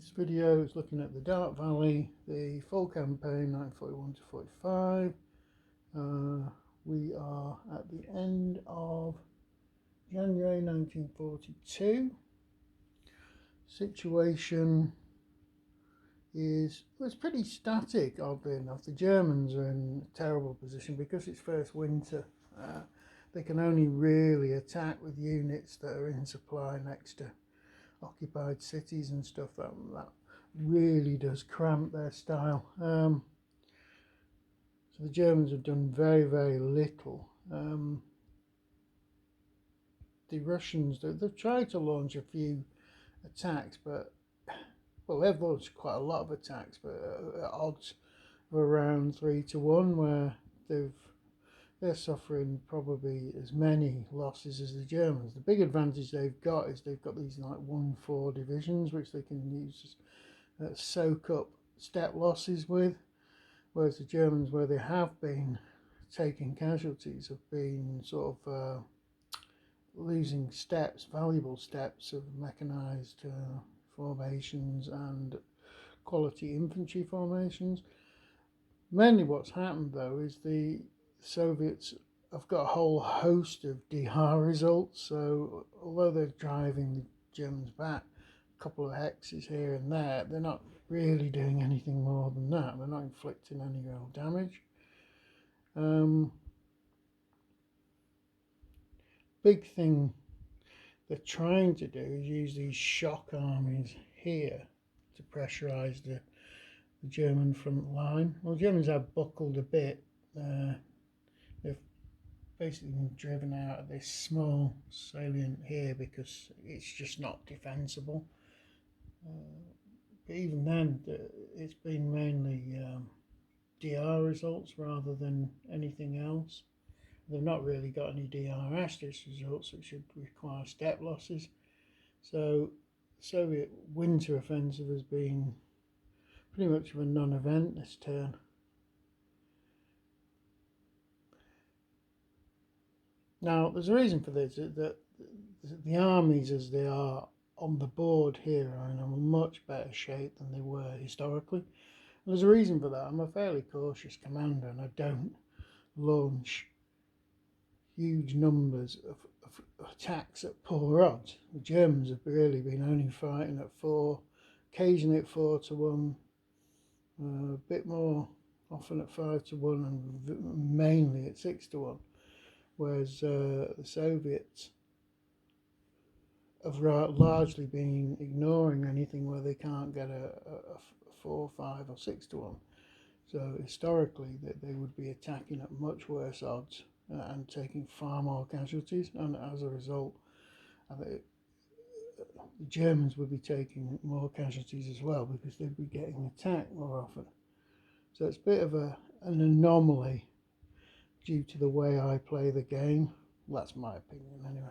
This video is looking at the Dart Valley, the full campaign 1941 to 45. We are at the end of January 1942. Situation was pretty static, oddly enough. The Germans are in a terrible position because it's first winter. They can only really attack with units that are in supply next to occupied cities and stuff. That really does cramp their style. So the Germans have done very, very little. The Russians, they've tried to launch a few attacks, but well, they've launched quite a lot of attacks, but at odds of around 3 to 1, where they're suffering probably as many losses as the Germans. The big advantage they've got is they've got these like 1-4 divisions which they can use soak up step losses with, whereas the Germans, where they have been taking casualties, have been sort of losing steps, valuable steps of mechanized formations and quality infantry formations. Mainly what's happened though is the Soviets have got a whole host of DR results, so although they're driving the Germans back a couple of hexes here and there, they're not really doing anything more than that. They're not inflicting any real damage. Big thing they're trying to do is use these shock armies here to pressurize the German front line. Well, the Germans have buckled a bit. They've basically been driven out of this small salient here because it's just not defensible. But even then, it's been mainly DR results rather than anything else. They've not really got any DR Asterisk results, which should require step losses. So the Soviet winter offensive has been pretty much of a non-event this turn. Now, there's a reason for this, that the armies as they are on the board here are in a much better shape than they were historically. And there's a reason for that. I'm a fairly cautious commander and I don't launch huge numbers of attacks at poor odds. The Germans have really been only fighting at 4, occasionally at 4 to 1, a bit more often at 5 to 1, and mainly at 6 to 1. Whereas the Soviets have largely been ignoring anything where they can't get a 4, 5 or 6 to 1. So historically they would be attacking at much worse odds and taking far more casualties, and as a result the Germans would be taking more casualties as well because they'd be getting attacked more often. So it's a bit of an anomaly due to the way I play the game. Well, that's my opinion anyway.